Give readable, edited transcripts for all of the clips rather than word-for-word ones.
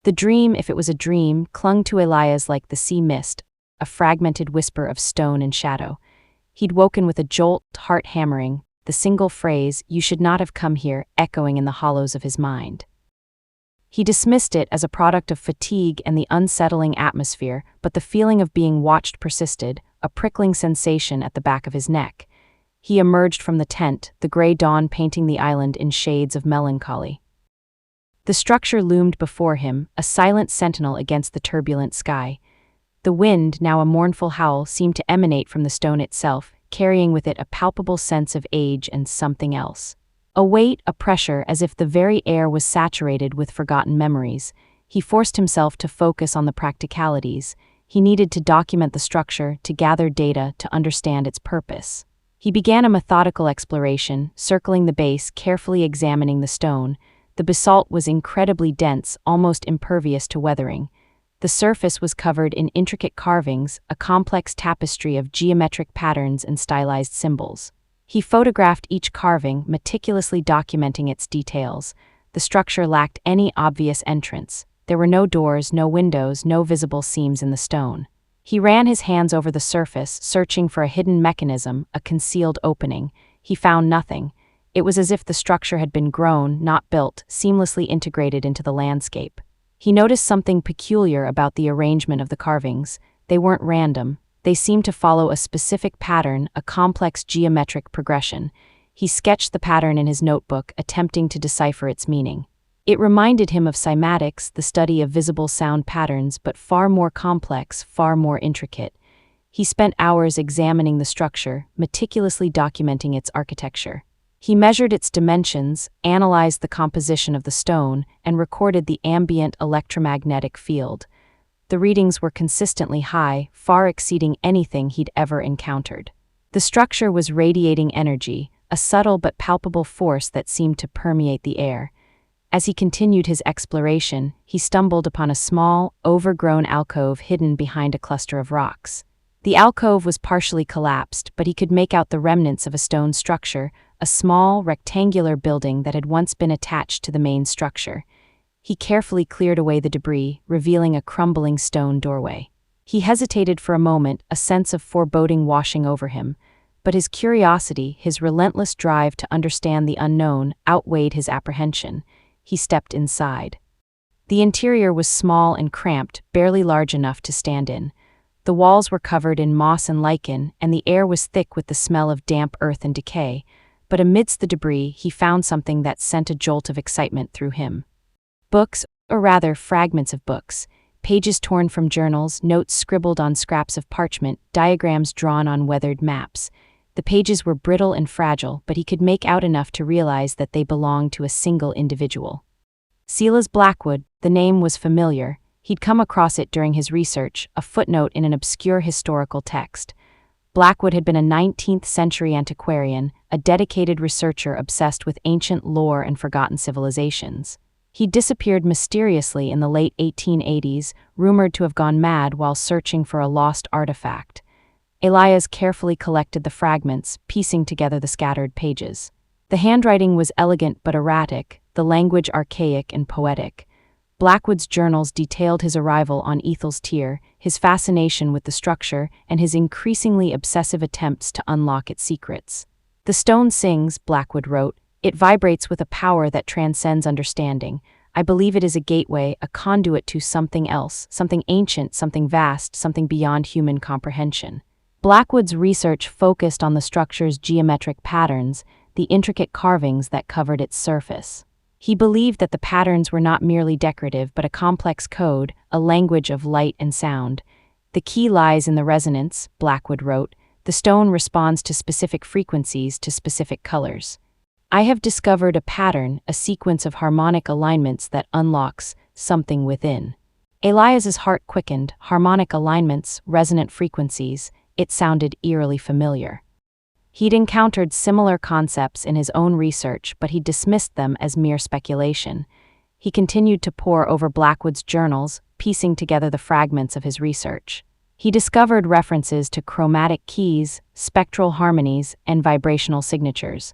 The dream, if it was a dream, clung to Elias like the sea mist, a fragmented whisper of stone and shadow. He'd woken with a jolt, heart hammering, the single phrase, "You should not have come here," echoing in the hollows of his mind. He dismissed it as a product of fatigue and the unsettling atmosphere, but the feeling of being watched persisted, a prickling sensation at the back of his neck. He emerged from the tent, the gray dawn painting the island in shades of melancholy. The structure loomed before him, a silent sentinel against the turbulent sky. The wind, now a mournful howl, seemed to emanate from the stone itself, carrying with it a palpable sense of age and something else. A weight, a pressure, as if the very air was saturated with forgotten memories. He forced himself to focus on the practicalities. He needed to document the structure, to gather data, to understand its purpose. He began a methodical exploration, circling the base, carefully examining the stone. The basalt was incredibly dense, almost impervious to weathering. The surface was covered in intricate carvings, a complex tapestry of geometric patterns and stylized symbols. He photographed each carving, meticulously documenting its details. The structure lacked any obvious entrance. There were no doors, no windows, no visible seams in the stone. He ran his hands over the surface, searching for a hidden mechanism, a concealed opening. He found nothing. It was as if the structure had been grown, not built, seamlessly integrated into the landscape. He noticed something peculiar about the arrangement of the carvings. They weren't random. They seemed to follow a specific pattern, a complex geometric progression. He sketched the pattern in his notebook, attempting to decipher its meaning. It reminded him of cymatics, the study of visible sound patterns, but far more complex, far more intricate. He spent hours examining the structure, meticulously documenting its architecture. He measured its dimensions, analyzed the composition of the stone, and recorded the ambient electromagnetic field. The readings were consistently high, far exceeding anything he'd ever encountered. The structure was radiating energy, a subtle but palpable force that seemed to permeate the air. As he continued his exploration, he stumbled upon a small, overgrown alcove hidden behind a cluster of rocks. The alcove was partially collapsed, but he could make out the remnants of a stone structure, a small, rectangular building that had once been attached to the main structure. He carefully cleared away the debris, revealing a crumbling stone doorway. He hesitated for a moment, a sense of foreboding washing over him, but his curiosity, his relentless drive to understand the unknown, outweighed his apprehension. He stepped inside. The interior was small and cramped, barely large enough to stand in. The walls were covered in moss and lichen, and the air was thick with the smell of damp earth and decay. But amidst the debris, he found something that sent a jolt of excitement through him. Books, or rather fragments of books, pages torn from journals, notes scribbled on scraps of parchment, diagrams drawn on weathered maps. The pages were brittle and fragile, but he could make out enough to realize that they belonged to a single individual. Elias Blackwood, the name was familiar. He'd come across it during his research, a footnote in an obscure historical text. Blackwood had been a 19th-century antiquarian, a dedicated researcher obsessed with ancient lore and forgotten civilizations. He disappeared mysteriously in the late 1880s, rumored to have gone mad while searching for a lost artifact. Elias carefully collected the fragments, piecing together the scattered pages. The handwriting was elegant but erratic, the language archaic and poetic. Blackwood's journals detailed his arrival on Aethel's tier, his fascination with the structure, and his increasingly obsessive attempts to unlock its secrets. "The stone sings," Blackwood wrote. "It vibrates with a power that transcends understanding. I believe it is a gateway, a conduit to something else, something ancient, something vast, something beyond human comprehension." Blackwood's research focused on the structure's geometric patterns, the intricate carvings that covered its surface. He believed that the patterns were not merely decorative but a complex code, a language of light and sound. "The key lies in the resonance," Blackwood wrote. "The stone responds to specific frequencies, to specific colors. I have discovered a pattern, a sequence of harmonic alignments that unlocks something within." Elias's heart quickened. Harmonic alignments, resonant frequencies. It sounded eerily familiar. He'd encountered similar concepts in his own research, but he dismissed them as mere speculation. He continued to pore over Blackwood's journals, piecing together the fragments of his research. He discovered references to chromatic keys, spectral harmonies, and vibrational signatures.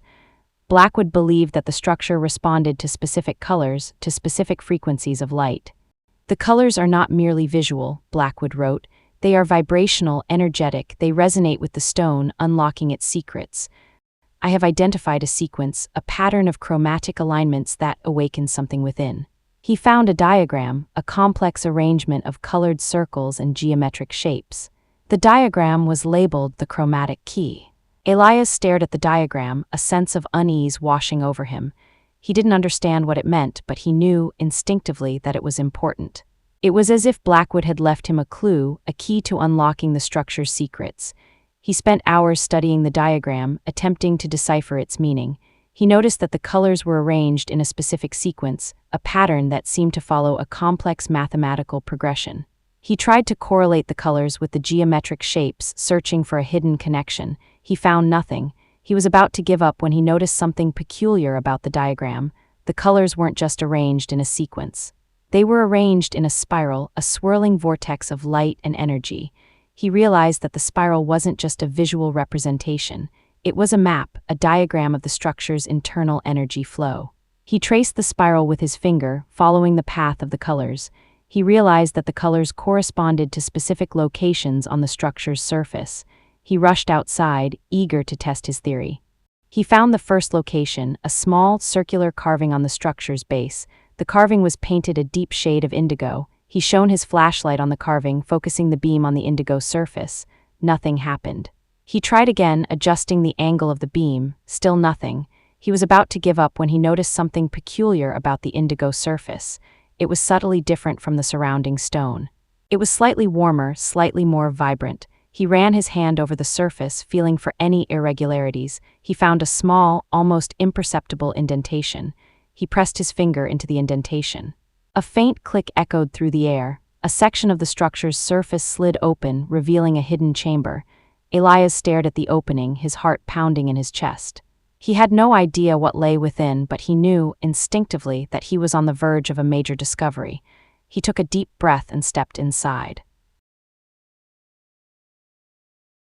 Blackwood believed that the structure responded to specific colors, to specific frequencies of light. The colors are not merely visual, Blackwood wrote. They are vibrational, energetic, they resonate with the stone, unlocking its secrets. I have identified a sequence, a pattern of chromatic alignments that awakens something within. He found a diagram, a complex arrangement of colored circles and geometric shapes. The diagram was labeled the Chromatic Key. Elias stared at the diagram, a sense of unease washing over him. He didn't understand what it meant, but he knew, instinctively, that it was important. It was as if Blackwood had left him a clue, a key to unlocking the structure's secrets. He spent hours studying the diagram, attempting to decipher its meaning. He noticed that the colors were arranged in a specific sequence, a pattern that seemed to follow a complex mathematical progression. He tried to correlate the colors with the geometric shapes, searching for a hidden connection. He found nothing. He was about to give up when he noticed something peculiar about the diagram. The colors weren't just arranged in a sequence. They were arranged in a spiral, a swirling vortex of light and energy. He realized that the spiral wasn't just a visual representation. It was a map, a diagram of the structure's internal energy flow. He traced the spiral with his finger, following the path of the colors. He realized that the colors corresponded to specific locations on the structure's surface. He rushed outside, eager to test his theory. He found the first location, a small, circular carving on the structure's base. The carving was painted a deep shade of indigo. He shone his flashlight on the carving, focusing the beam on the indigo surface. Nothing happened. He tried again, adjusting the angle of the beam. Still nothing. He was about to give up when he noticed something peculiar about the indigo surface. It was subtly different from the surrounding stone. It was slightly warmer, slightly more vibrant. He ran his hand over the surface, feeling for any irregularities. He found a small, almost imperceptible indentation. He pressed his finger into the indentation. A faint click echoed through the air. A section of the structure's surface slid open, revealing a hidden chamber. Elias stared at the opening, his heart pounding in his chest. He had no idea what lay within, but he knew, instinctively, that he was on the verge of a major discovery. He took a deep breath and stepped inside.